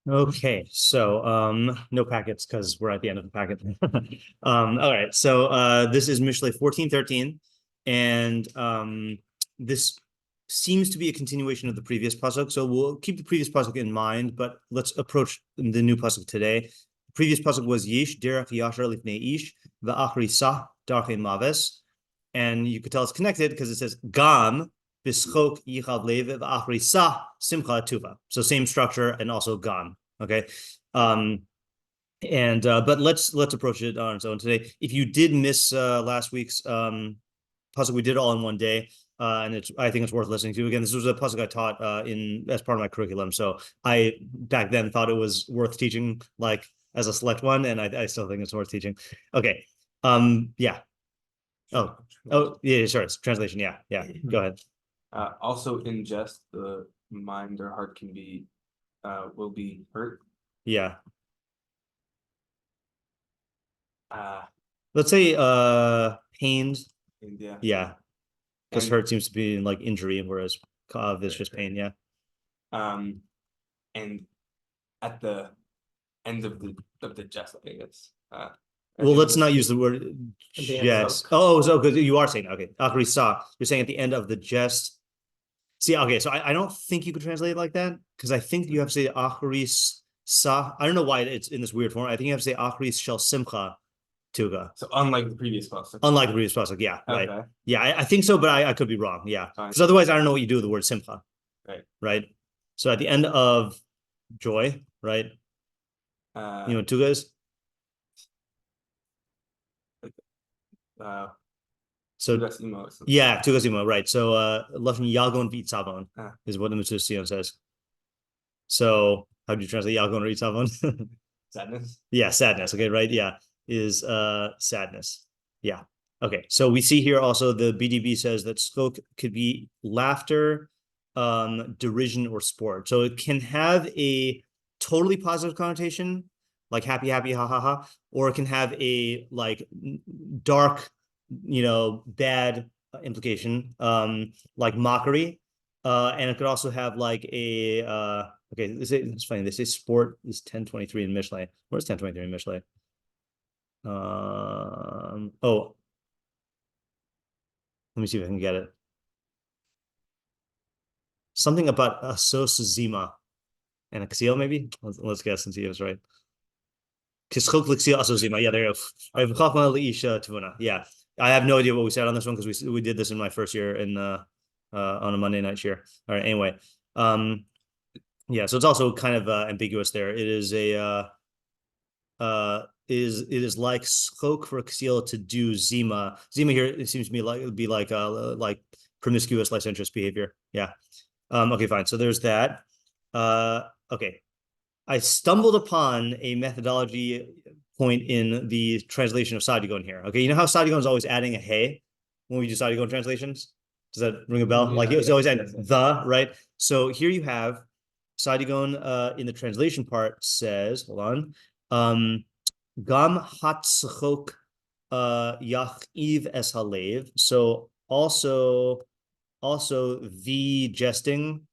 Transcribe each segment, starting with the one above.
Okay, so no packets because we're at the end of the packet. All right, so this is Mishlei 14:13, and this seems to be a continuation of the previous pasuk. So we'll keep the previous pasuk in mind, but let's approach the new pasuk today. The previous pasuk was Yish derech yashar lifnei ish va'achri sah darchei maves, and you could tell it's connected because it says Gam Bischok Yichad Lev Achri Sa Simcha Tuva. So same structure and also Gam. Okay. But let's approach it on its own today. If you did miss last week's pasuk, we did it all in one day. And I think it's worth listening to. Again, this was a pasuk I taught in as part of my curriculum. So I back then thought it was worth teaching like as a select one, and I still think it's worth teaching. Okay. Yeah. Oh, yeah, sure. It's translation. Yeah. Go ahead. Also in jest, the mind or heart can be will be hurt. Yeah. Let's say pained. Yeah. Yeah. Because hurt seems to be like injury, whereas kav is just pain. Yeah. And at the end of the jest, I guess. Well, let's not use the word jest. Oh, so because you are saying okay, Achri Sa. You're saying at the end of the jest. See, okay, so I don't think you could translate it like that because I think you have to say Achri Sa. I don't know why it's in this weird form. I think you have to say Achri Shel Simcha Tuga. So unlike the previous pasuk. Unlike the previous pasuk, yeah, right. Okay. Yeah, I think so, but I could be wrong. Yeah, because otherwise I don't know what you do with the word Simcha. Right. So at the end of joy, right? You know what Tuga is? So yeah, Tugasimo, right. So Lashon Yagon v'Itzavon is what the Mitzusion says. So how do you translate Yagon or Itzavon? Sadness. Yeah, sadness. Okay, right. Yeah, is sadness. Yeah. Okay. So we see here also the BDB says that skok could be laughter, derision, or sport. So it can have a totally positive connotation, like happy, happy, ha ha ha, or it can have a like dark, bad implication, like mockery, and it could also have like a okay. It's funny. They say sport is 1023 in Mishlei. Where's 1023 in Mishlei? Oh, let me see if I can get it. Something about Asos Zima and a Kseel, maybe. Let's guess and see if it's right. Yeah, there you go. Yeah. I have no idea what we said on this one because we did this in my first year in on a Monday night shiur. All right. Anyway, yeah. So it's also kind of ambiguous there. It is a it is like schok for Kseel to do zima. Zima here it seems to me like it would be like promiscuous licentious behavior. Yeah. Okay. Fine. So there's that. Okay. I stumbled upon a methodology point in the translation of Sadigon here. Okay, you know how Sadigon is always adding a hey when we do Sadigon translations? Does that ring a bell? Yeah, like it's always adding the, right? So here you have Sadigon in the translation part says, hold on, Gam hatzchok yachiv es halev. So also the jesting.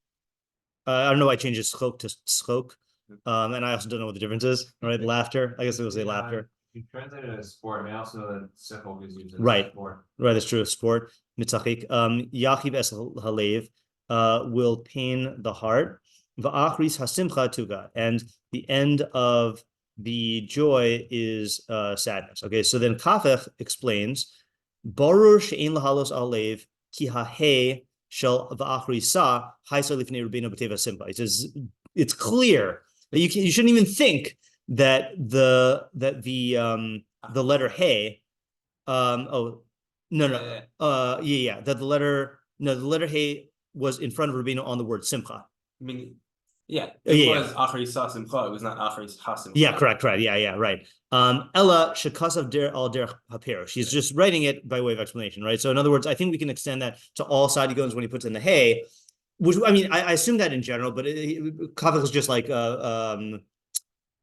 I don't know why I changed schok to schok. And I also don't know what the difference is, right? Laughter. I guess it was a laughter. You translate it as sport. I mean, I also know that simple is used as sport. Right, that's true. Sport. Mitzachik. Yachiv es halev will pain the heart. Va'achris hasimcha tuga. And the end of the joy is sadness. Okay, so then Kafech explains, Barur she'en lahalos alev ki ha'he shel va'achri sa haisa lifnei rabbeinu b'teva simcha. He says it's clear that you shouldn't even think that the letter hey, that the letter hey was in front of Rabbeinu on the word simcha. I mean, yeah, it was achri sa simcha. It was not achri ha simcha. Yeah, correct. Yeah, right. Ella shekasav der al der hapero. She's just writing it by way of explanation, right? So in other words, I think we can extend that to all Sadigons when he puts in the hey. Which I mean, I assume that in general, but Kavach is just like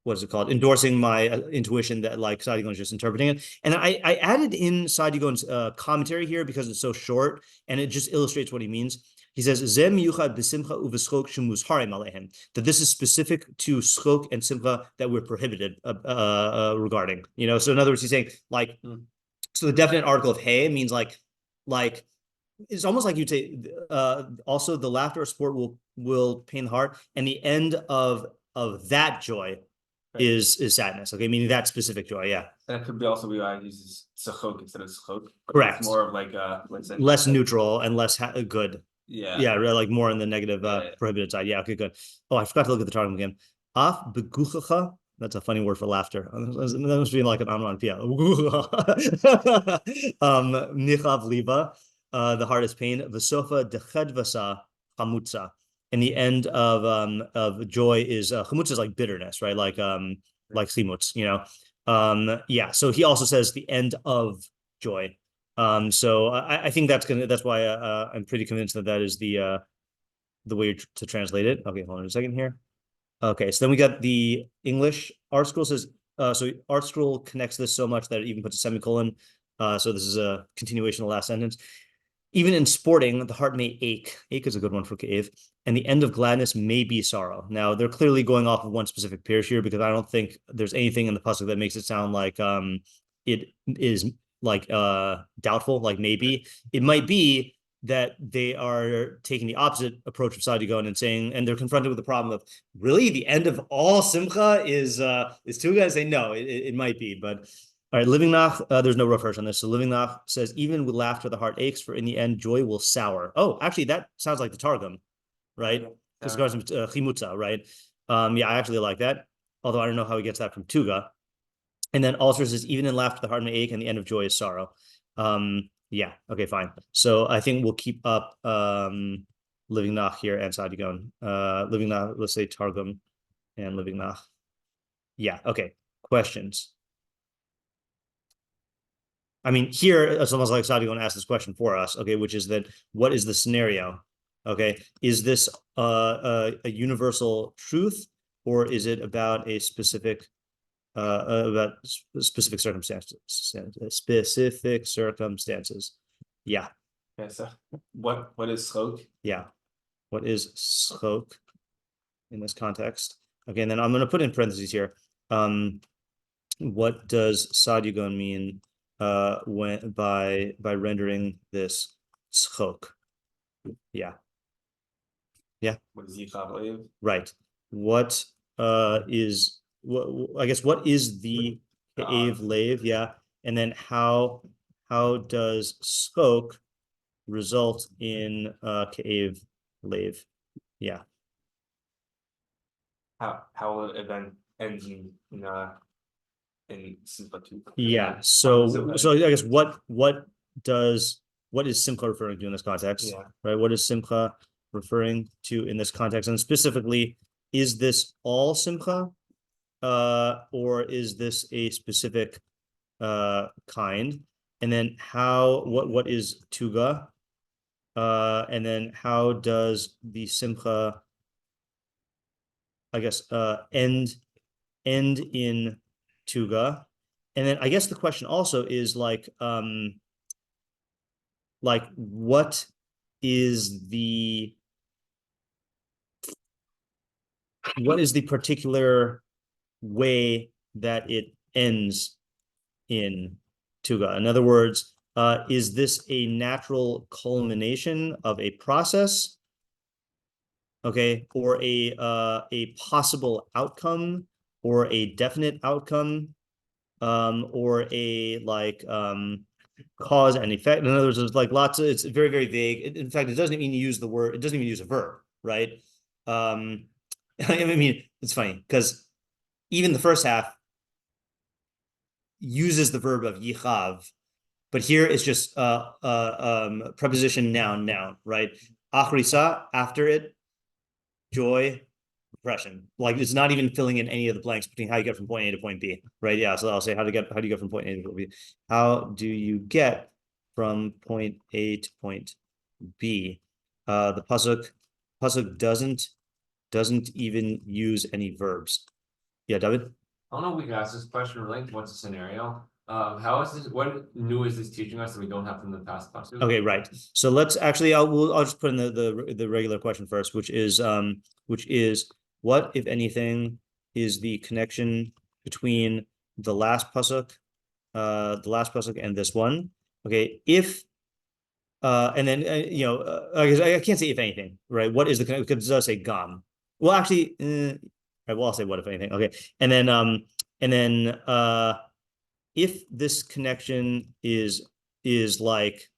what is it called? Endorsing my intuition that like Sadigon is just interpreting it. And I added in Sadigon's commentary here because it's so short and it just illustrates what he means. He says, Zem yuchad b'simcha u'v'schok shemuzharim alehem, that this is specific to schok and simcha that we're prohibited regarding. So in other words, he's saying like, so the definite article of hey means like it's almost like you'd say also the laughter of sport will pain the heart, and the end of that joy is sadness. Okay, meaning that specific joy. Yeah, that could also be why he uses tzachok instead of tzachok. Correct. It's more of like less neutral and less good. Yeah, really, like more in the negative prohibited side. Yeah, okay, good. Oh, I forgot to look at the targum again. Af beguchacha. That's a funny word for laughter. That must be like an onomatopoeia. Nichav liba, the heart is pain. V'sofa dechedvasa chamutza. And the end of joy is chamutza is like bitterness, right? Like chimutz, yeah. So he also says the end of joy. So I think that's why I'm pretty convinced that is the way to translate it. Okay, hold on a second here. Okay, so then we got the English. Art Scroll says, so Art Scroll connects this so much that it even puts a semicolon. So this is a continuation of the last sentence. Even in sporting, the heart may ache. Ache is a good one for Ka'ev. And the end of gladness may be sorrow. Now, they're clearly going off of one specific pirush here, because I don't think there's anything in the pasuk that makes it sound like it is like doubtful, like maybe. It might be that they are taking the opposite approach of Sadigon and saying, and they're confronted with the problem of, really, the end of all simcha is two guys say no, it might be, but all right, Living Nach, there's no rough version on this. So Living Nach says, even with laughter, the heart aches, for in the end, joy will sour. Oh, actually, that sounds like the Targum, right? Because it goes from chimutza, right? Yeah, I actually like that. Although I don't know how he gets that from Tuga. And then also says, even in laughter, the heart may ache, and the end of joy is sorrow. Yeah, okay, fine. So I think we'll keep up Living Nach here and Sadigon. Living Nach, let's say Targum and Living Nach. Yeah, okay. Questions? I mean, here it's almost like Sadigon asked this question for us, okay, which is that what is the scenario? Okay, is this a universal truth, or is it about a specific circumstances? Specific circumstances. Yeah. Okay, so what is schok? Yeah. What is schok in this context? Okay, and then I'm going to put in parentheses here. What does Sadigon mean when by rendering this schok? Yeah. What is yichav? Right. What is what? I guess what is the Ke'ev Lev? Yeah. And then how does schok result in Ke'ev Lev? Yeah. How will it then end in simcha too? Yeah. So I guess what is simcha referring to in this context? Yeah. Right. What is simcha referring to in this context? And specifically, is this all simcha? Or is this a specific kind? And then what is tuga? And then how does the simcha, I guess, end in tuga? And then I guess the question also is like what is the particular way that it ends in tuga? In other words, is this a natural culmination of a process, okay, or a possible outcome, or a definite outcome, or a cause and effect? In other words, there's like lots of, it's very, very vague. In fact, it doesn't even use the word, it doesn't even use a verb, right? I mean, it's funny because even the first half uses the verb of yichav, but here it's just preposition noun, right? Achrisa, after it, joy, depression. Like it's not even filling in any of the blanks between how you get from point A to point B, right? Yeah, so I'll say how do you get from point A to point B? How do you get from point A to point B? The pasuk doesn't even use any verbs. Yeah, David? I don't know if we can ask this question related to what's the scenario. How is this? What new is this teaching us that we don't have from the past pasuk? Okay, right. So let's actually, I'll just put in the regular question first, which is what, if anything, is the connection between the last pasuk and this one? Okay, if and then I can't say if anything, right? What is the connection? Because it does say gam. Well, actually, right, well, I'll say what if anything. Okay, and then if this connection is like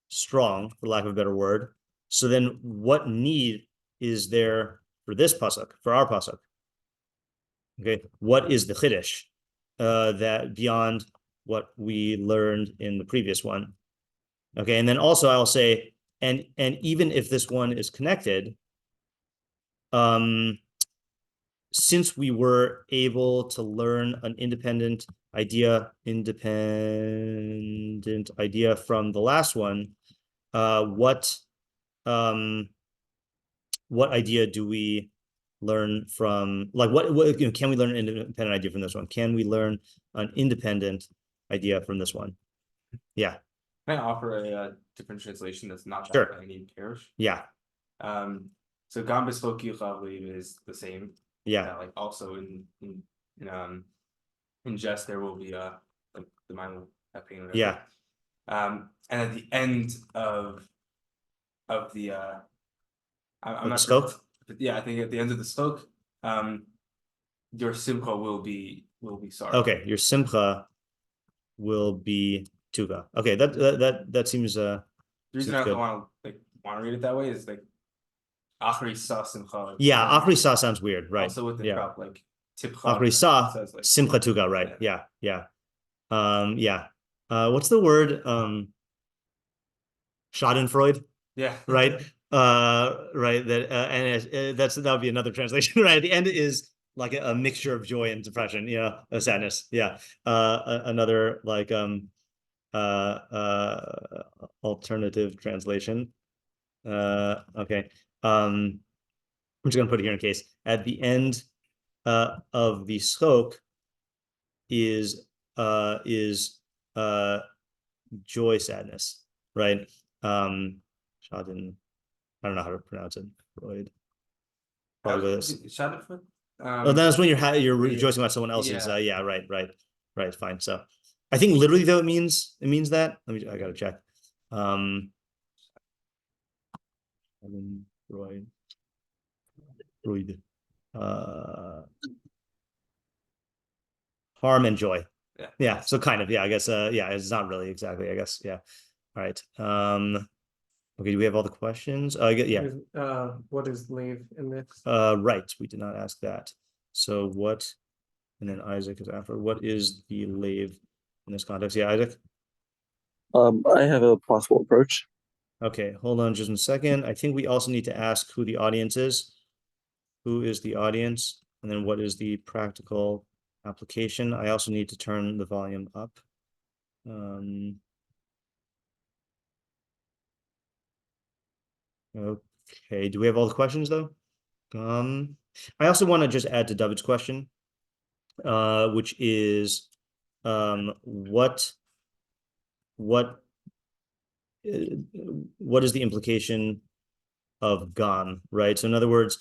strong, for lack of a better word, so then what need is there for this pasuk, for our pasuk? Okay, what is the chiddush that beyond what we learned in the previous one? Okay, and then also I'll say, and even if this one is connected, since we were able to learn an independent idea from the last one, what idea do we learn from, like what can we learn an independent idea from this one? Can we learn an independent idea from this one? Yeah. Can I offer a different translation that's not Sure. that by any parish? Yeah. So Gam B'Sfok Yuchav is the same. Yeah. Like also in jest there will be like the mind will have pain. Yeah. And at the end of the I'm not scope? sure, but yeah, I think at the end of the stoke, your simcha will be sorry. Okay, your simcha will be tuga. Okay, that seems The reason seems I good. want to read it that way is like Achri Sa Simcha. Yeah, Achri Sa sounds weird, right? Also with the drop, like Tipcha. Achri Sa, says, like, simcha tuga, right? Yeah. Yeah. What's the word? Schadenfreude, Yeah. right? Right. That and that would be another translation, right? At the end is like a mixture of joy and depression, a sadness. Yeah. Another like alternative translation. Okay. I'm just gonna put it here in case. At the end of the schok is joy, sadness, right? Schaden, I don't know how to pronounce it. Freud. Probably this. Schadenfreude. Oh, that's when you're rejoicing about someone else's. Yeah, right. Fine. So, I think literally though it means that. I gotta check. Freud. Harm and joy. Yeah. So kind of. Yeah. I guess. Yeah. It's not really exactly. I guess. Yeah. All right. Okay. Do we have all the questions? Yeah. What is leave in this? Right. We did not ask that. So what? And then Isaac is after. What is the lave in this context? Yeah, Isaac. I have a possible approach. Okay, hold on just a second. I think we also need to ask who the audience is. Who is the audience? And then what is the practical application? I also need to turn the volume up. Okay, do we have all the questions though? I also want to just add to David's question, which is what is the implication of gam, right? So in other words,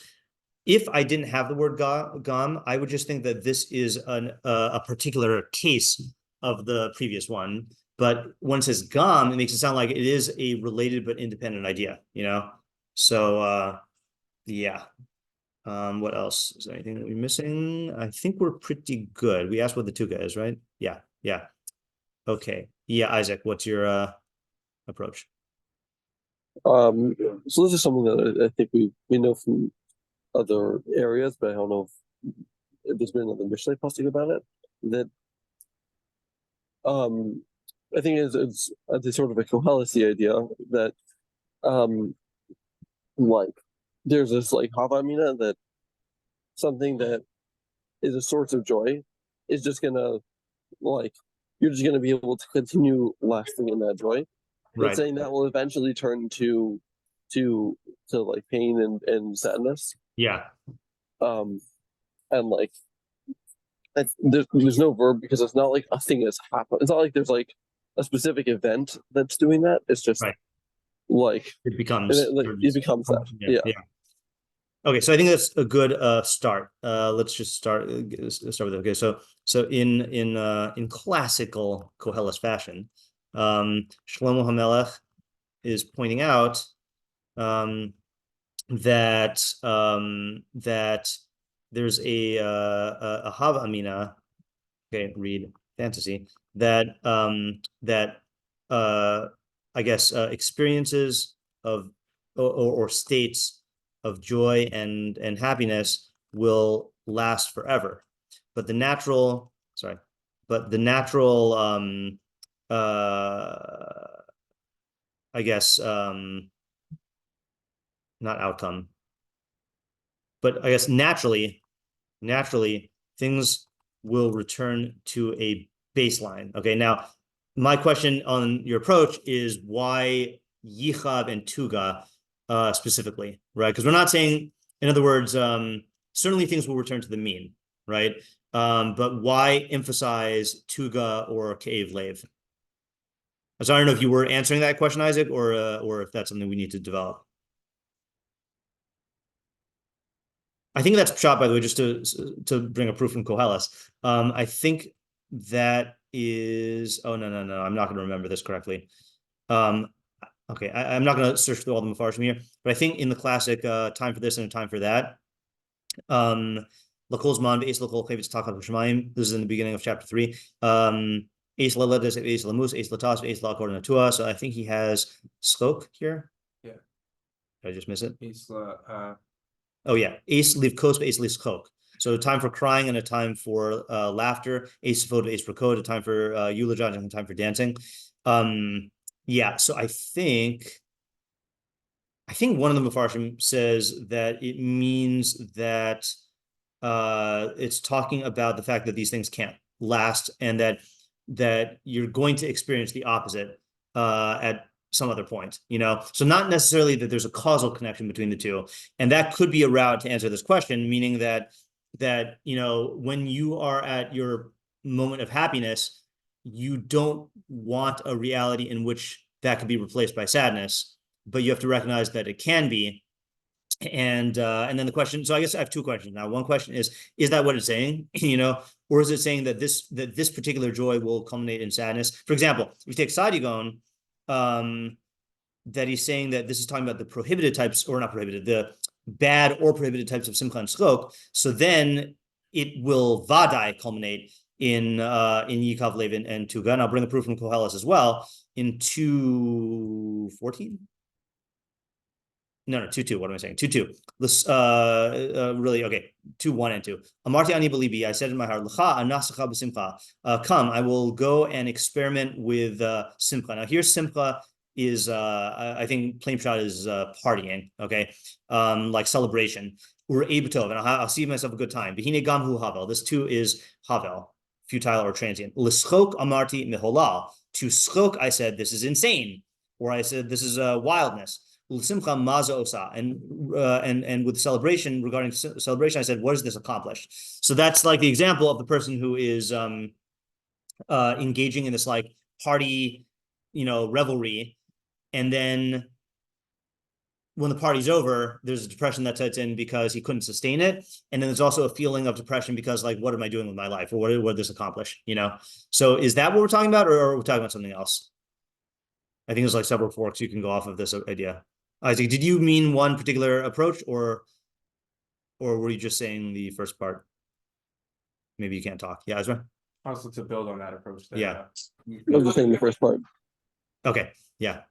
if I didn't have the word gam, I would just think that this is a particular case of the previous one. But when it says gam, it makes it sound like it is a related but independent idea, So yeah. What else? Is there anything that we're missing? I think we're pretty good. We asked what the tuga is, right? Yeah. Okay. Yeah, Isaac, what's your approach? So this is something that I think we know from other areas, but I don't know if there's been another Mishlei Podcast about it. That I think it's sort of a Kobayashi idea that like there's this like hava mina that something that is a source of joy is just gonna you're just gonna be able to continue lasting in that joy. Right. But saying that will eventually turn to like pain and sadness. Yeah. And like there's no verb because it's not like a thing that's happened. It's not like there's like a specific event that's doing that. It's just Right. like It becomes it becomes that. Yeah. Okay, so I think that's a good start. Let's just start with it. Okay, so in classical Koheles fashion, Shlomo HaMelech is pointing out that there's a Hava Amina. Okay, read fantasy that I guess experiences of or states of joy and happiness will last forever, but the natural I guess not outcome, but I guess naturally things will return to a baseline. Okay, now my question on your approach is why Yichab and Tuga specifically, right? Because we're not saying, in other words, certainly things will return to the mean, right? But why emphasize Tuga or Ke'ev Lev? So I don't know if you were answering that question, Isaac, or if that's something we need to develop. I think that's pshat, by the way, just to bring a proof from Koheles. I think that is. Oh no, I'm not going to remember this correctly. Okay, I'm not going to search through all the meforshim here, but I think in the classic time for this and a time for that. This is in the beginning of chapter 3. So I think he has skok here. Yeah. Did I just miss it? Oh yeah, ace leave kos, ace leaves chok. So a time for crying and a time for laughter. Ace photo, ace for code. A time for eulogizing and a time for dancing. Yeah. So I think one of the meforshim says that it means that it's talking about the fact that these things can't last and that you're going to experience the opposite at some other point, so not necessarily that there's a causal connection between the two. And that could be a route to answer this question, meaning that when you are at your moment of happiness, you don't want a reality in which that could be replaced by sadness, but you have to recognize that it can be. And then the question, so I guess I have two questions now. One question is that what it's saying, or is it saying that this particular joy will culminate in sadness? For example, if you take Sadigon, that he's saying that this is talking about the prohibited types, or not prohibited, the bad or prohibited types of simcha and schok. So then it will vadai culminate in Yikav Lev and Tuga. And I'll bring a proof from Koheles as well in 2:14. No, 2:2. What am I saying? 2:2. This really okay. 2:1 and 2. Amarti ani belibi. I said in my heart, L'cha anasacha b'simcha. Come, I will go and experiment with simcha. Now here, simcha is I think plain pshat is partying. Okay, like celebration. Or ebetov, and I'll see myself a good time. V'hine gam hu havel. This too is havel, futile or transient. L'schok amarti meholal. To schok, I said this is insane, or I said this is wildness. Simcha maza osa, and with celebration, regarding celebration, I said, what does this accomplish? So that's like the example of the person who is engaging in this like party, revelry, and then when the party's over, there's a depression that sets in because he couldn't sustain it, and then there's also a feeling of depression because like, what am I doing with my life, or what did this accomplish? So is that what we're talking about, or are we talking about something else? I think there's like several forks you can go off of this idea. Isaac, did you mean one particular approach, or were you just saying the first part? Maybe you can't talk. Yeah, Ezra? Also to build on that approach. Yeah. I was just saying the first part. Okay, yeah.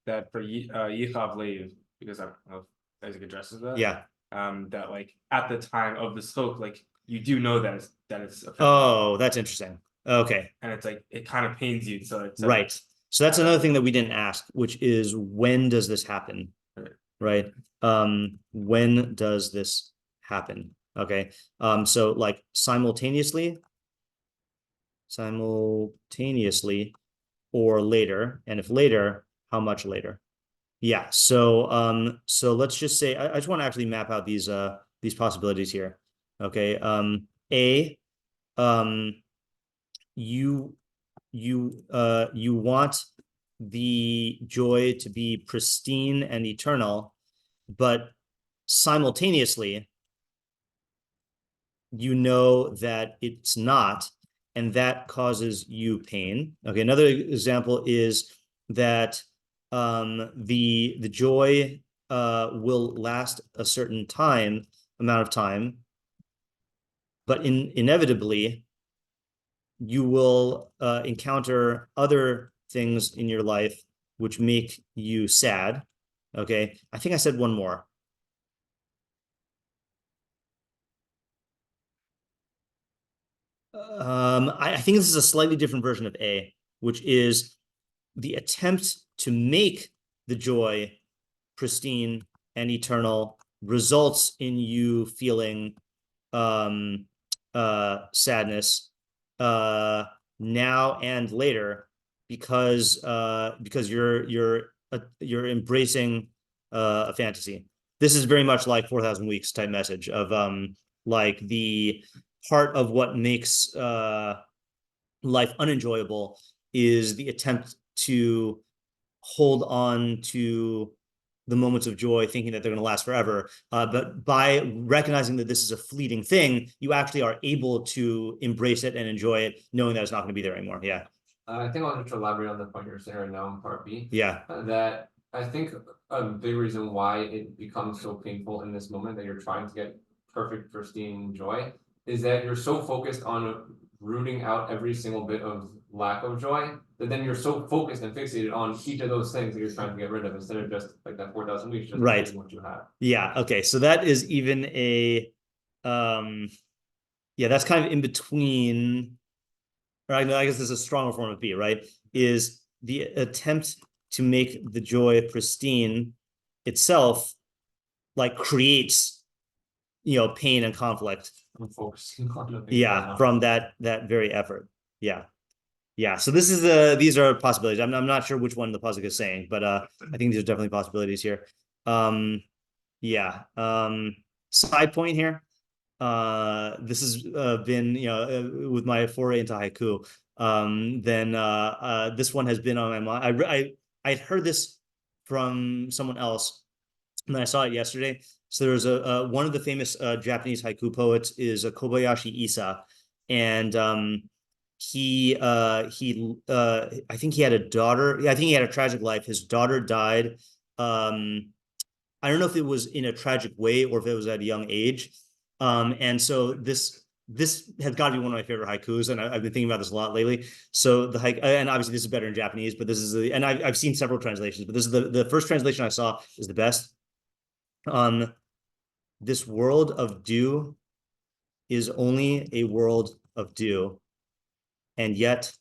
That for Yichav Lev, because I don't know if Isaac addresses that. Yeah. That like at the time of the stroke, like you do know that it's affected. Oh, that's interesting. Okay. And it's like it kind of pains you. So it's right. So that's another thing that we didn't ask, which is when does this happen? Right. When does this happen? Okay. So like simultaneously or later, and if later, how much later? Yeah. So let's just say I just want to actually map out these possibilities here. Okay. you want the joy to be pristine and eternal, but simultaneously, you know that it's not, and that causes you pain. Okay, another example is that the joy will last a certain amount of time, but inevitably you will encounter other things in your life which make you sad. Okay, I think I said one more. I think this is a slightly different version of A, which is the attempt to make the joy pristine and eternal results in you feeling sadness now and later because you're embracing a fantasy. This is very much like 4,000 Weeks type message of like the part of what makes life unenjoyable is the attempt to hold on to the moments of joy, thinking that they're going to last forever. But by recognizing that this is a fleeting thing, you actually are able to embrace it and enjoy it, knowing that it's not going to be there anymore. Yeah. I think I'll just elaborate on the point you're saying right now in part B. Yeah. That I think a big reason why it becomes so painful in this moment that you're trying to get perfect, pristine joy is that you're so focused on rooting out every single bit of lack of joy that then you're so focused and fixated on each of those things that you're trying to get rid of instead of just like that 4,000 weeks, just right. what you have. Yeah. Okay. So that is even a, yeah, that's kind of in between, right? I guess there's a stronger form of B, right? Is the attempt to make the joy pristine itself, like creates, pain and conflict. I'm focusing on the Yeah, from that very effort. Yeah. Yeah. So these are possibilities. I'm not sure which one the pasuk is saying, but I think these are definitely possibilities here. Yeah. Side point here. This has been, with my foray into haiku. Then this one has been on my mind. I'd heard this from someone else, and then I saw it yesterday. So there was one of the famous Japanese haiku poets is a Kobayashi Issa, and I think he had a daughter. Yeah, I think he had a tragic life. His daughter died. I don't know if it was in a tragic way or if it was at a young age. And so this has got to be one of my favorite haikus, and I've been thinking about this a lot lately. So the haiku, and obviously this is better in Japanese, but this is and I've seen several translations, but this is the first translation I saw is the best. This world of dew is only a world of dew, and yet.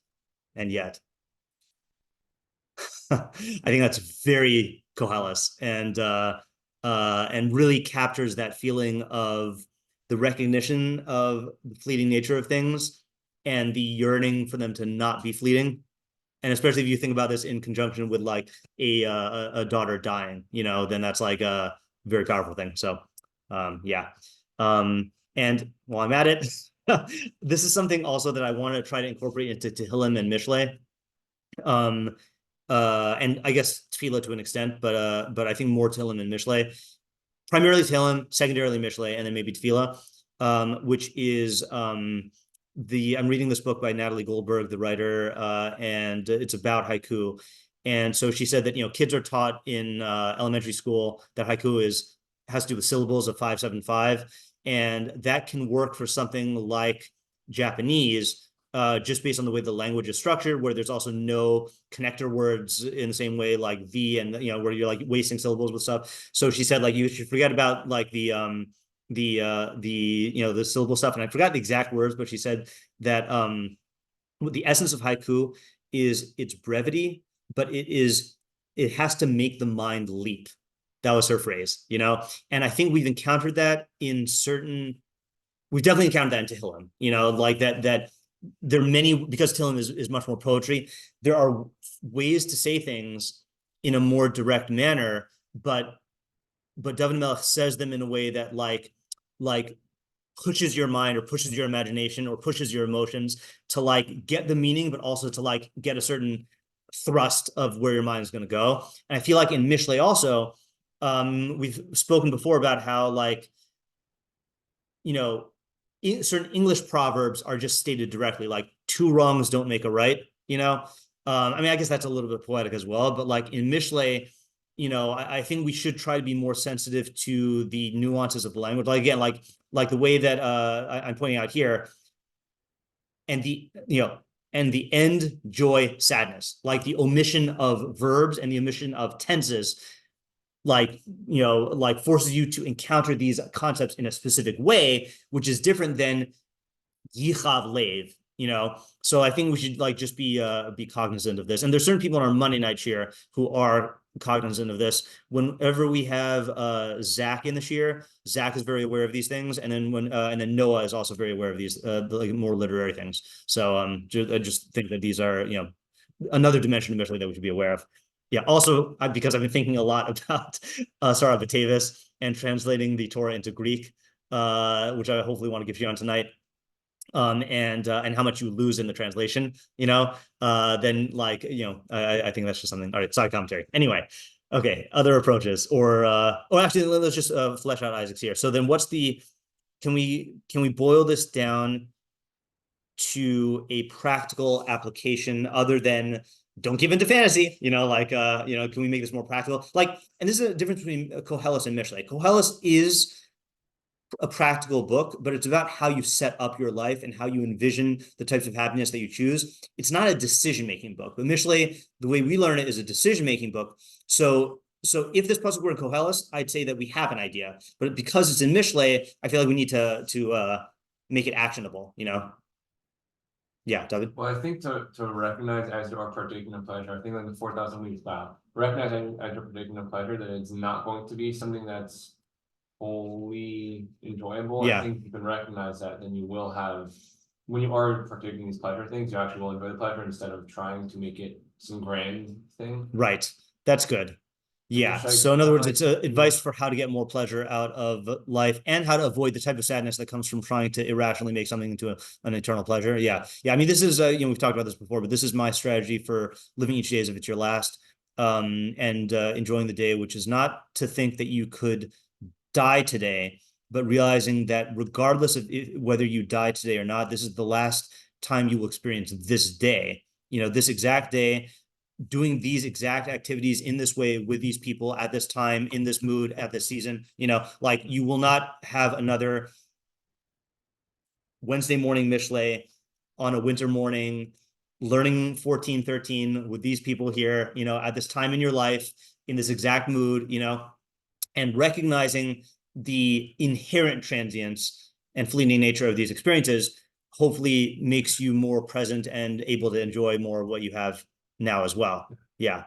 I think that's very Koheles and really captures that feeling of the recognition of the fleeting nature of things and the yearning for them to not be fleeting. And especially if you think about this in conjunction with like a daughter dying, then that's like a very powerful thing. So yeah. And while I'm at it, this is something also that I want to try to incorporate into Tehillim and Mishlei. And I guess Tefillah to an extent, but I think more Tehillim and Mishlei. Primarily Tehillim, secondarily Mishlei, and then maybe Tefillah, which is I'm reading this book by Natalie Goldberg, the writer, and it's about haiku. And so she said that kids are taught in elementary school that haiku has to do with syllables of 5-7-5, and that can work for something like Japanese. Just based on the way the language is structured, where there's also no connector words in the same way like V and where you're like wasting syllables with stuff. So she said like you should forget about like the syllable stuff, and I forgot the exact words, but she said that the essence of haiku is its brevity, but it has to make the mind leap. That was her phrase, and I think we've encountered that we've definitely encountered that in Tehillim, like that there are many, because Tehillim is much more poetry. There are ways to say things in a more direct manner, but David Melech says them in a way that like pushes your mind or pushes your imagination or pushes your emotions to like get the meaning, but also to like get a certain thrust of where your mind is going to go. And I feel like in Mishlei also, we've spoken before about how like, you know, certain English proverbs are just stated directly, like two wrongs don't make a right, you know? I mean, I guess that's a little bit poetic as well, but like in Mishlei, you know, I think we should try to be more sensitive to the nuances of the language. Like again, like the way that I'm pointing out here, and the, you know, and the end, joy, sadness, like the omission of verbs and the omission of tenses, like, you know, like forces you to encounter these concepts in a specific way, which is different than yichav lev, you know. So I think we should like just be cognizant of this. And there's certain people on our Monday night shiur who are cognizant of this. Whenever we have Zach in the shiur, Zach is very aware of these things, and then and then Noah is also very aware of these like more literary things. So I just think that these are, you know, another dimension of Mishlei that we should be aware of. Yeah. Also, because I've been thinking a lot about Sarah Batavis and translating the Torah into Greek, which I hopefully want to give you on tonight. And how much you lose in the translation, you know, then like, you know, I think that's just something. All right, side commentary. Anyway, okay, other approaches, or actually, let's just flesh out Isaac's here. So then, what's the? Can we boil this down to a practical application other than don't give into fantasy? You know, like you know, can we make this more practical? Like, and this is a difference between Koheles and Mishlei. Koheles is a practical book, but it's about how you set up your life and how you envision the types of happiness that you choose. It's not a decision-making book. But Mishlei, the way we learn it, is a decision-making book. So if this pasuk were in Koheles, I'd say that we have an idea. But because it's in Mishlei, I feel like we need to make it actionable, you know? Yeah, David? Well, I think to recognize as you are partaking of pleasure, I think like the 4,000 weeks vow, recognize as you're partaking of pleasure that it's not going to be something that's wholly enjoyable. Yeah. I think you can recognize that, then you will have, when you are partaking these pleasure things, you actually will enjoy the pleasure instead of trying to make it some grand thing. Right. That's good. Yeah. So in other words, it's advice for how to get more pleasure out of life and how to avoid the type of sadness that comes from trying to irrationally make something into an eternal pleasure. Yeah. Yeah. I mean, this is, you know, we've talked about this before, but this is my strategy for living each day as if it's your last, and enjoying the day, which is not to think that you could die today, but realizing that regardless of whether you die today or not, this is the last time you will experience this day, you know, this exact day, doing these exact activities in this way with these people at this time, in this mood, at this season, you know, like you will not have another Wednesday morning Mishlei on a winter morning, learning 1413 with these people here, you know, at this time in your life, in this exact mood, you know, and recognizing the inherent transience and fleeting nature of these experiences hopefully makes you more present and able to enjoy more of what you have now as well. Yeah,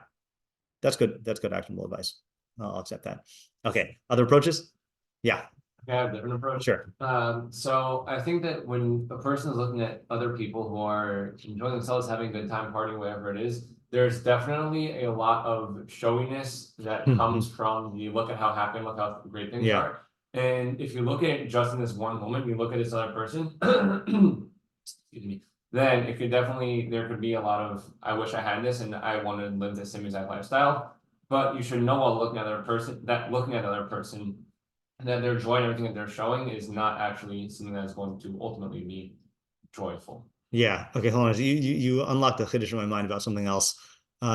that's good. That's good actionable advice. I'll accept that. Okay, other approaches? Yeah. I have a different approach. Sure. So I think that when a person is looking at other people who are enjoying themselves, having a good time, partying, whatever it is, there's definitely a lot of showiness that comes from the look at how happy and look how great things are. And if you look at it just in this one moment, you look at this other person, excuse me, then it could definitely, there could be a lot of, I wish I had this and I want to live the same exact lifestyle. But you should know while looking at another person, that their joy and everything that they're showing is not actually something that's going to ultimately be joyful. Yeah. Okay. Hold on. You unlocked the chiddush in my mind about something else.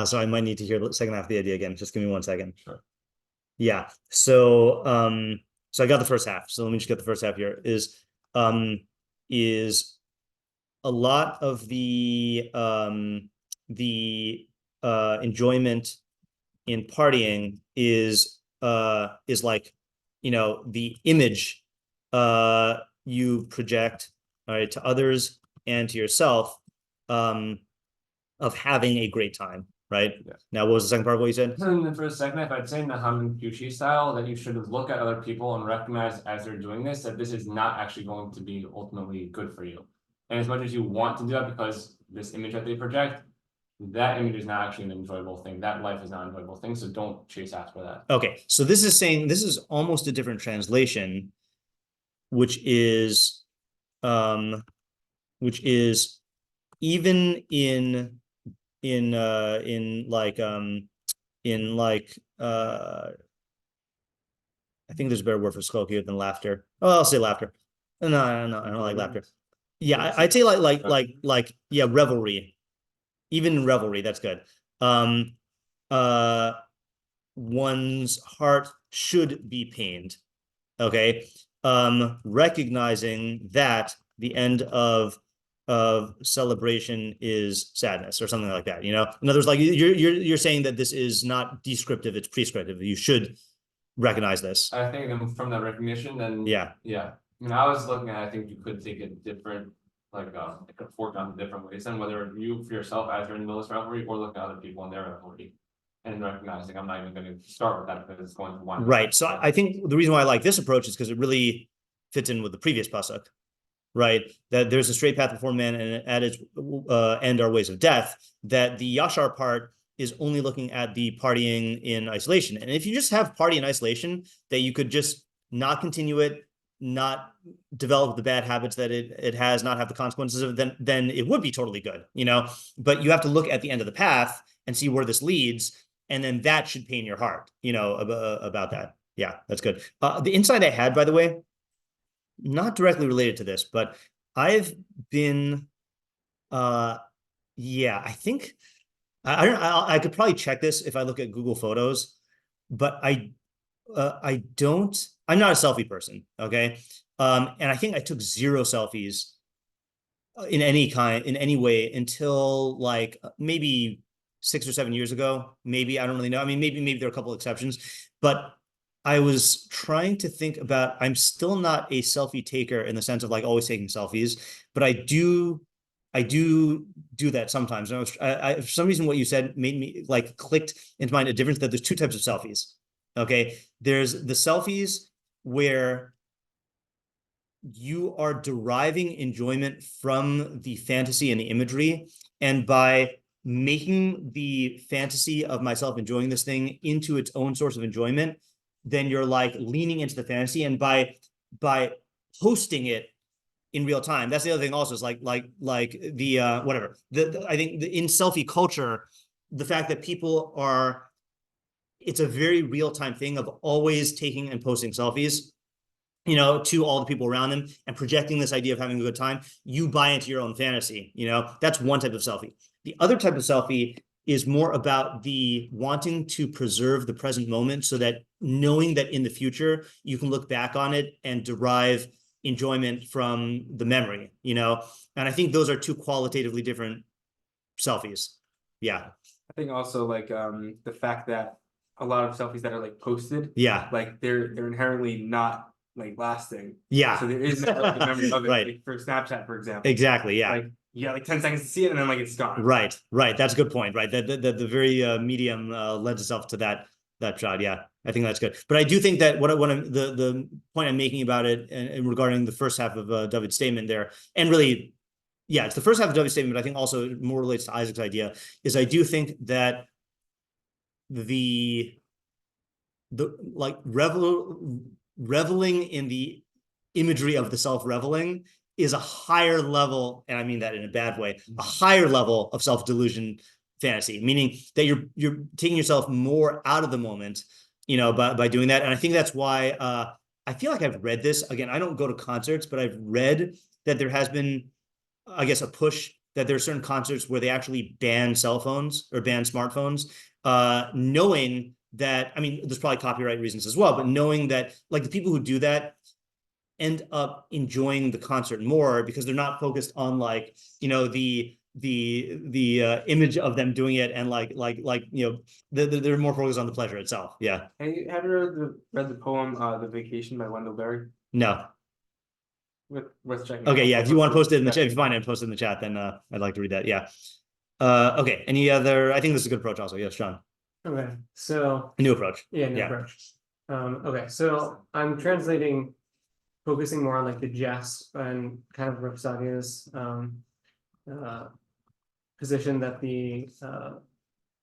So I might need to hear the second half of the idea again. Just give me 1 second. Sure. Yeah. So so I got the first half. So let me just get the first half here. Is a lot of the enjoyment in partying is like, you know, the image you project, all right, to others and to yourself, of having a great time, right? Yeah. Now, what was the second part of what you said? And then for the second half, I'd say in the Haman style that you should look at other people and recognize as they're doing this, that this is not actually going to be ultimately good for you. And as much as you want to do that because this image that they project, that image is not actually an enjoyable thing. That life is not an enjoyable thing. So don't chase after that. Okay. So this is saying, this is almost a different translation. which is even I think there's a better word for skull here than laughter. Oh, I'll say laughter. No, I don't like laughter. Yeah, I'd say yeah, revelry. Even revelry, that's good. One's heart should be pained. Okay. Recognizing that the end of celebration is sadness or something like that. In other words, like you're saying that this is not descriptive, it's prescriptive. You should recognize this. I think from that recognition, then Yeah. I mean, I was looking at, I think you could take a different, like a fork on different ways, and whether you for yourself as you're in the middle of revelry or look at other people in their revelry and recognizing I'm not even going to start with that because it's going to one. Right. So I think the reason why I like this approach is because it really fits in with the previous pasuk, right? That there's a straight path before man, and at its end are ways of death. That the yashar part is only looking at the partying in isolation. And if you just have party in isolation, that you could just not continue it, not develop the bad habits that it has, not have the consequences of it, then it would be totally good, But you have to look at the end of the path and see where this leads, and then that should pain your heart, about that. Yeah, that's good. The insight I had, by the way, not directly related to this, but I've been, I think I could probably check this if I look at Google Photos, but I'm not a selfie person. Okay. And I think I took 0 selfies in any way until like maybe 6 or 7 years ago. Maybe, I don't really know. I mean, maybe there are a couple of exceptions, but I was trying to think about, I'm still not a selfie taker in the sense of like always taking selfies, but I do that sometimes. For some reason, what you said made me like clicked into mind a difference that there's 2 types of selfies. Okay. There's the selfies where you are deriving enjoyment from the fantasy and the imagery. And by making the fantasy of myself enjoying this thing into its own source of enjoyment, then you're like leaning into the fantasy. And by hosting it in real time, that's the other thing also, is like the whatever. I think in selfie culture, the fact that people it's a very real-time thing of always taking and posting selfies, to all the people around them and projecting this idea of having a good time. You buy into your own fantasy, that's one type of selfie. The other type of selfie is more about the wanting to preserve the present moment, so that knowing that in the future you can look back on it and derive enjoyment from the memory, and I think those are 2 qualitatively different selfies. Yeah. I think also like the fact that a lot of selfies that are like posted, Yeah. like they're inherently not like lasting. Yeah. So there is no like, memory of it. Right. Like, for Snapchat, for example. Exactly. Yeah. Like you got like 10 seconds to see it and then like it's gone. Right. That's a good point. Right. That the very medium lends itself to that shot. Yeah, I think that's good. But I do think that the point I'm making about it and regarding the first half of David's statement there, and really, yeah, it's the first half of David's statement, but I think also more relates to Isaac's idea, is I do think that the like reveling in the imagery of the self-reveling is a higher level, and I mean that in a bad way, a higher level of self-delusion fantasy, meaning that you're taking yourself more out of the moment, by doing that. And I think that's why I feel like I've read this. Again, I don't go to concerts, but I've read that there has been, I guess, a push that there are certain concerts where they actually ban cell phones or ban smartphones, knowing that, I mean, there's probably copyright reasons as well, but knowing that like the people who do that end up enjoying the concert more because they're not focused on like, the image of them doing it, and they're more focused on the pleasure itself. Yeah. Hey, have you read the poem The Vacation by Wendell Berry? No. Worth checking Okay, out. yeah, if you want to post it in the chat, if you find it, post it in the chat, then I'd like to read that. Yeah. Okay, any other, I think this is a good approach also. Yes, John. Okay, so A new approach. yeah, new Yeah. approach. Okay, so I'm translating, focusing more on like the jest and kind of Rapsodia's position that the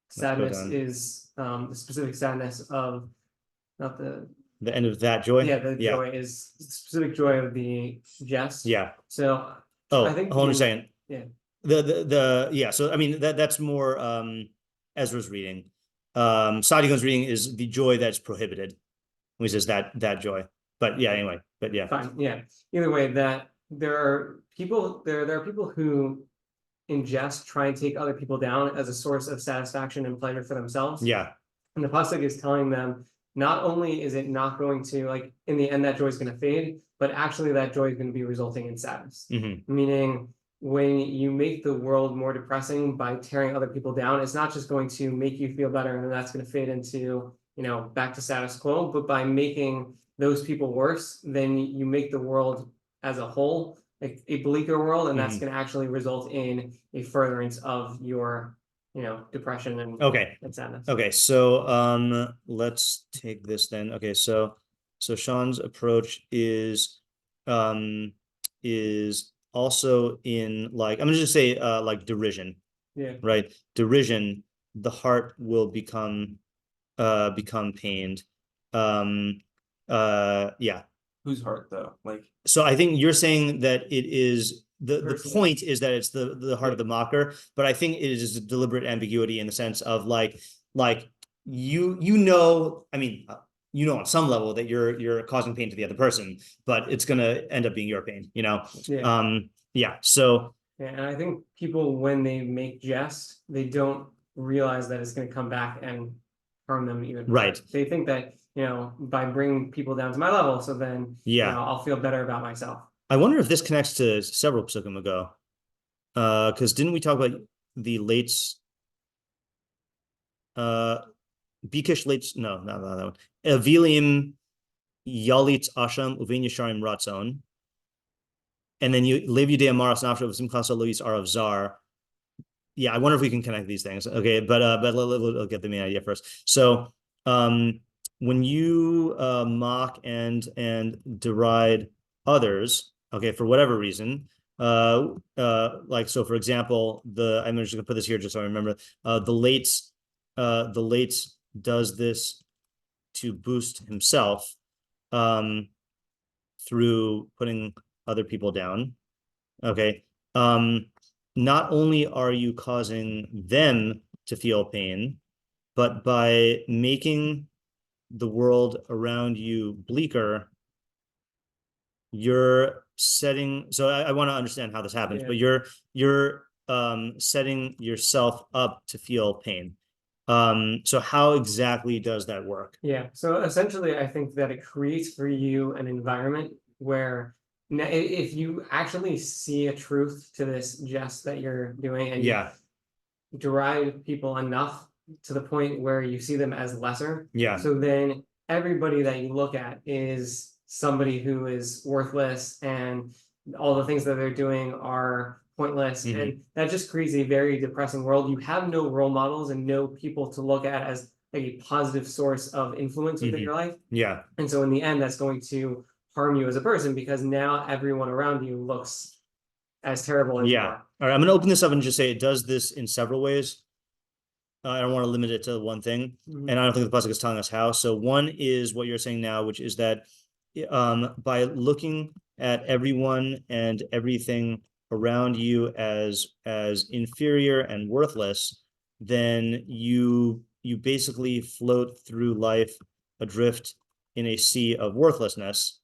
sadness down. is the specific sadness of not the The end of that joy. Yeah, the joy is the specific joy of the jest. Yeah. So Oh, I think hold on a second. yeah. Yeah. So I mean that's more Ezra's reading. Sadiq's reading is the joy that's prohibited, which is that joy. But yeah, anyway. But yeah. Fine. Yeah. Either way, that there are people who in jest try and take other people down as a source of satisfaction and pleasure for themselves. Yeah. And the pasuk is telling them not only is it not going to, like, in the end that joy is going to fade, but actually that joy is going to be resulting in sadness. Meaning when you make the world more depressing by tearing other people down, it's not just going to make you feel better and then that's going to fade into, back to status quo, but by making those people worse, then you make the world as a whole like a bleaker world, and that's going to actually result in a furtherance of your depression and sadness. Okay, so let's take this then. Okay, so Sean's approach is also in, like, I'm gonna just say like derision. Yeah. Right? Derision, the heart will become pained. Yeah. Whose heart though? Like, so I think you're saying that it is the Personally. point is that it's the heart of the mocker, but I think it is a deliberate ambiguity in the sense of like I mean on some level that you're causing pain to the other person, but it's gonna end up being your pain, Yeah. So Yeah, and I think people, when they make jest, they don't realize that it's going to come back and harm them even. Right. They think that, by bringing people down to my level, so then, I'll feel better about myself. I wonder if this connects to several pesukim ago. Because didn't we talk about the lates? Bikish lates, no, not that one. Evilim Yalit Asham Uvein Yesharim Ratzon. And then you live you de amaras nafsho of simchas lois arav zar. Yeah, I wonder if we can connect these things. Okay, but we'll get the main idea first. So when you mock and deride others, okay, for whatever reason, like, so for example, I'm just gonna put this here just so I remember, the lates does this to boost himself through putting other people down. Okay. Not only are you causing them to feel pain, but by making the world around you bleaker, you're setting, so I want to understand how this happens, but you're setting yourself up to feel pain. So how exactly does that work? Yeah, so essentially I think that it creates for you an environment where if you actually see a truth to this jest that you're doing, and you deride people enough to the point where you see them as lesser, so then everybody that you look at is somebody who is worthless, and all the things that they're doing are pointless, and that just creates a very depressing world. You have no role models and no people to look at as a positive source of influence within your life. And so in the end, that's going to harm you as a person, because now everyone around you looks as terrible as you are. All right, I'm going to open this up and just say it does this in several ways. I don't want to limit it to one thing, and I don't think the pasuk is telling us how. So one is what you're saying now, which is that by looking at everyone and everything around you as inferior and worthless, then you basically float through life adrift in a sea of worthlessness,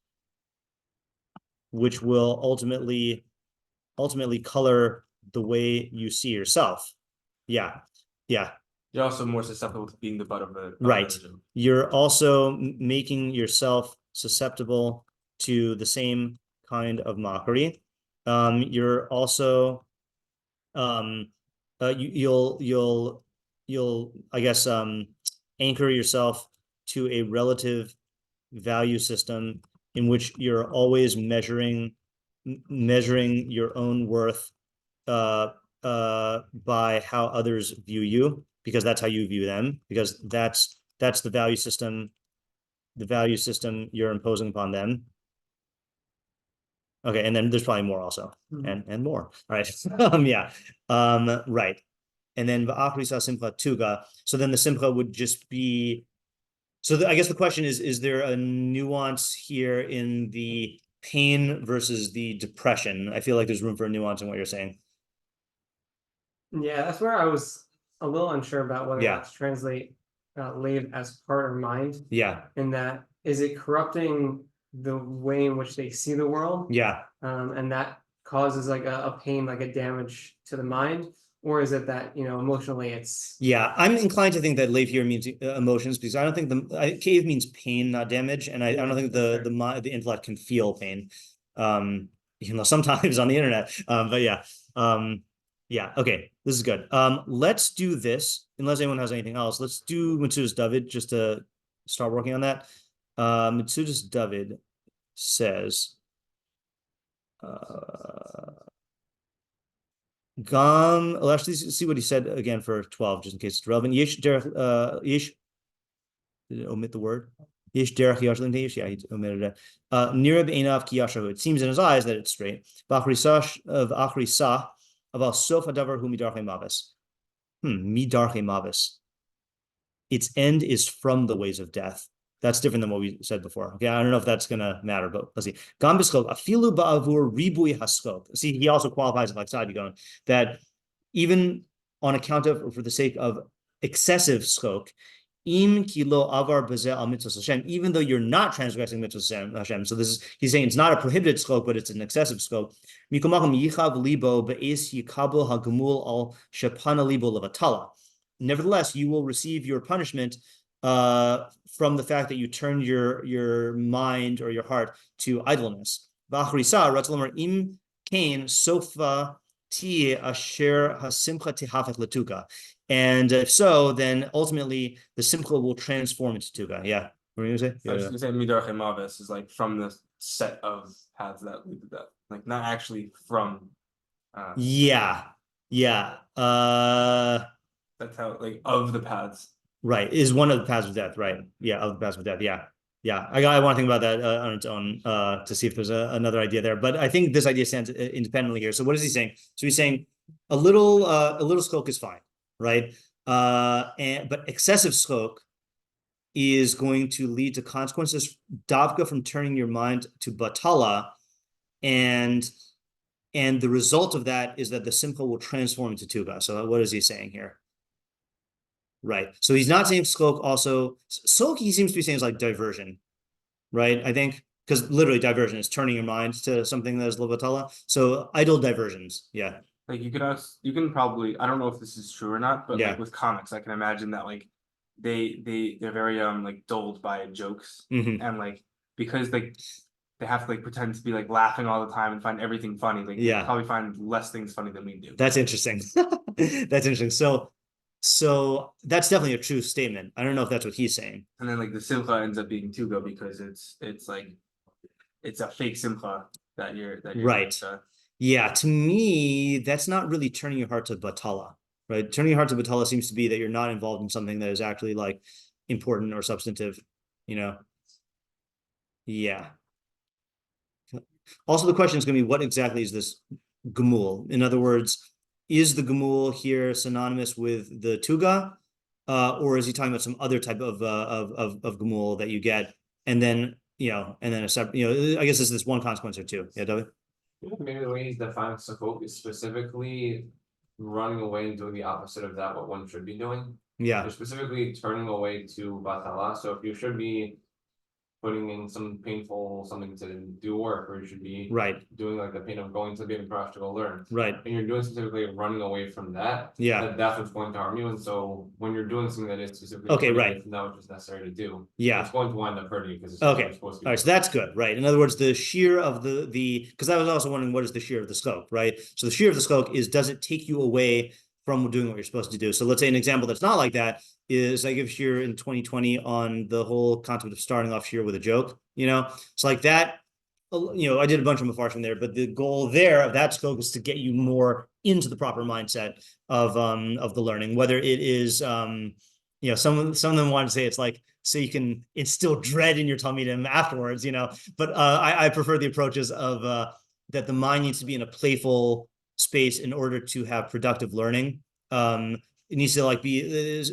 which will ultimately color the way you see yourself. Yeah. You're also more susceptible to being the butt of a religion. You're also making yourself susceptible to the same kind of mockery. You're also you'll I guess anchor yourself to a relative value system in which you're always measuring your own worth by how others view you, because that's how you view them, because that's the value system you're imposing upon them. Okay, and then there's probably more also, and more. All right. Right. And then va'achri sa simcha tuga. So then the simcha would just be So I guess the question is there a nuance here in the pain versus the depression? I feel like there's room for a nuance in what you're saying. Yeah, that's where I was a little unsure about whether Yeah. or not to translate lave as heart or mind. Yeah. In that, is it corrupting the way in which they see the world? Yeah. And that causes like a pain, like a damage to the mind? Or is it that, emotionally it's... Yeah, I'm inclined to think that lave here means emotions, because I don't think cave means pain, not damage, and I don't think the intellect can feel pain, sometimes on the internet. But yeah, yeah. Okay, this is good. Let's do this. Unless anyone has anything else, let's do Mitsuda's David just to start working on that. Mitsuda's David says. I'll actually see what he said again for 12, just in case it's relevant. Yesh derech, yesh, did it omit the word? Yesh derech yashlim yesh, yeah, he omitted it. Nira be'enav ki yashahu, it seems in his eyes that it's straight. B'achrisah of achrisah, aval sof hadavar hu midarche mavis. Midarche mavis. Its end is from the ways of death. That's different than what we said before. Okay, I don't know if that's gonna matter, but let's see. Gam b'schok afilu ba'avur ribui haskok. See, he also qualifies it like Sadi going that even on account of, or for the sake of excessive skok, im kilo avar bezel al mitzvos Hashem, even though you're not transgressing mitzvos Hashem. So he's saying it's not a prohibited skok, but it's an excessive skok. Mikomakom yichav libo be'es yikabel hagemul al shepana libo levatala. Nevertheless, you will receive your punishment from the fact that you turn your mind or your heart to idleness. Im kain sofa ti asher hasimcha tihafet letuka. And if so, then ultimately the simcha will transform into tuga. Yeah. What were you gonna say? I was gonna say midarche mavis is like from the set of paths that lead to death, like not actually from. Yeah. That's how, like, of the paths. Right, is one of the paths of death, right? Yeah, of the paths of death. Yeah. I want to think about that on its own to see if there's another idea there. But I think this idea stands independently here. So what is he saying? So he's saying a little skok is fine, right? But excessive skok is going to lead to consequences davka from turning your mind to batala, and the result of that is that the simcha will transform into tuga. So what is he saying here? Right. So he's not saying skok also. Skok, he seems to be saying is like diversion, right? I think, because literally diversion is turning your mind to something that is levatala. So idle diversions. Yeah. Like you can probably, I don't know if this is true or not, but like with comics, I can imagine that like they're very like dulled by jokes, and like because they have to like pretend to be like laughing all the time and find everything funny. Like they probably find less things funny than we do. That's interesting. That's interesting. So that's definitely a true statement. I don't know if that's what he's saying. And then like the simcha ends up being tuga because it's like it's a fake simcha that you're right. Yeah, to me, that's not really turning your heart to batala, right? Turning your heart to batala seems to be that you're not involved in something that is actually like important or substantive, Yeah. Also, the question is going to be, what exactly is this gemul? In other words, is the gemul here synonymous with the tuga, or is he talking about some other type of gemul that you get, and then a separate, I guess is this one consequence or two? Yeah, David? Maybe the way he's defined sakot is specifically running away and doing the opposite of that, what one should be doing. Yeah. They're specifically turning away to batala. So if you should be putting in some painful something to do work, or you should be doing like the pain of going to the baby crash to go learn. Right. And you're doing specifically running away from that. Yeah. That's what's going to harm you. And so when you're doing something that is specifically not what's necessary to do. Yeah. It's going to wind up hurting you because it's supposed to be. All right. So that's good. Right. In other words, the shiur of the because I was also wondering, what is the shiur of the skok, right? So the shiur of the skok is, does it take you away from doing what you're supposed to do? So let's say an example that's not like that is I give shiur in 2020 on the whole concept of starting off shiur with a joke, it's like that, I did a bunch of meforshim there, but the goal there of that scope is to get you more into the proper mindset of the learning, whether it is, some of them want to say it's like, so you can instill dread in your talmidim afterwards, but I prefer the approaches of that the mind needs to be in a playful space in order to have productive learning. it needs to like be,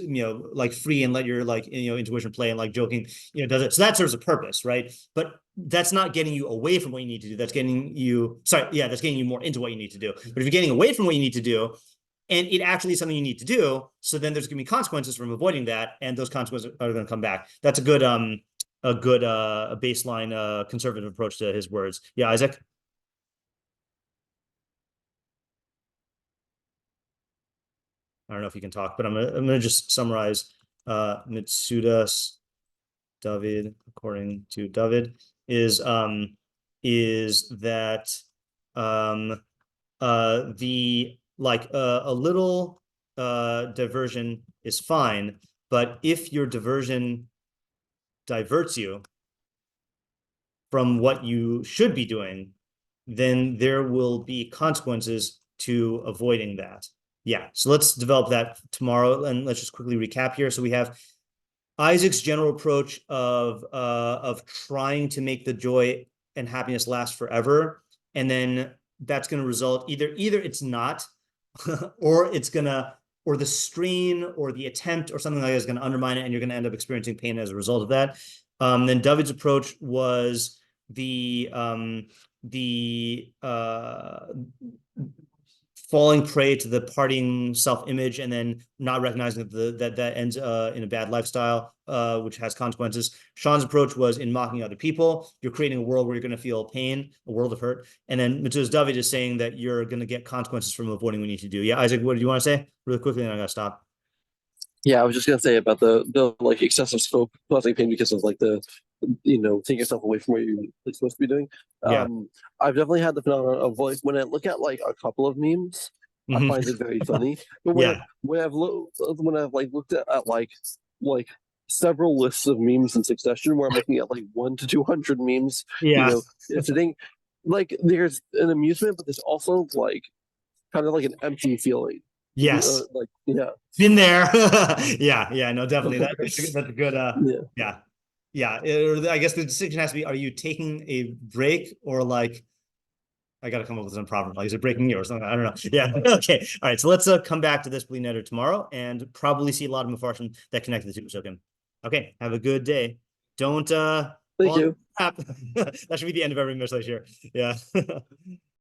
like free and let your like, intuition play and like joking, does it. So that serves a purpose, right? But that's not getting you away from what you need to do. That's getting you, that's getting you more into what you need to do. But if you're getting away from what you need to do, and it actually is something you need to do, so then there's going to be consequences from avoiding that, and those consequences are going to come back. That's a good baseline conservative approach to his words. Yeah, Isaac. I don't know if you can talk, but I'm gonna just summarize. Mitsudas David, according to David, is that the like a little diversion is fine, but if your diversion diverts you from what you should be doing, then there will be consequences to avoiding that. Yeah, so let's develop that tomorrow, and let's just quickly recap here. So we have Isaac's general approach of trying to make the joy and happiness last forever, and then that's going to result either it's not, or the strain or the attempt or something like that is going to undermine it, and you're going to end up experiencing pain as a result of that. Then David's approach was the falling prey to the partying self-image and then not recognizing that ends in a bad lifestyle, which has consequences. Sean's approach was in mocking other people. You're creating a world where you're going to feel pain, a world of hurt. And then Mitsudas David is saying that you're going to get consequences from avoiding what you need to do. Yeah, Isaac, what do you want to say really quickly? And I got to stop. Yeah, I was just going to say about the like excessive scope causing pain because of like the, taking yourself away from what you're supposed to be doing. Yeah. I've definitely had the phenomenon of like when I look at like a couple of memes, I find it very funny. But when I've looked at like several lists of memes in succession, where I'm looking at like 100 to 200 memes, sitting, like there's an amusement, but there's also like kind of like an empty feeling. Yes. Been there. Yeah, no, definitely. That's a good, yeah. I guess the distinction has to be, are you taking a break or like, I got to come up with some problem. Like, is it breaking you or something? I don't know. Yeah. Okay. All right. So let's come back to this Bli Neder tomorrow and probably see a lot of meforshim that connect the two pesukim. Okay. Have a good day. Don't, Thank you. That should be the end of every Mishlei shiur. Yeah.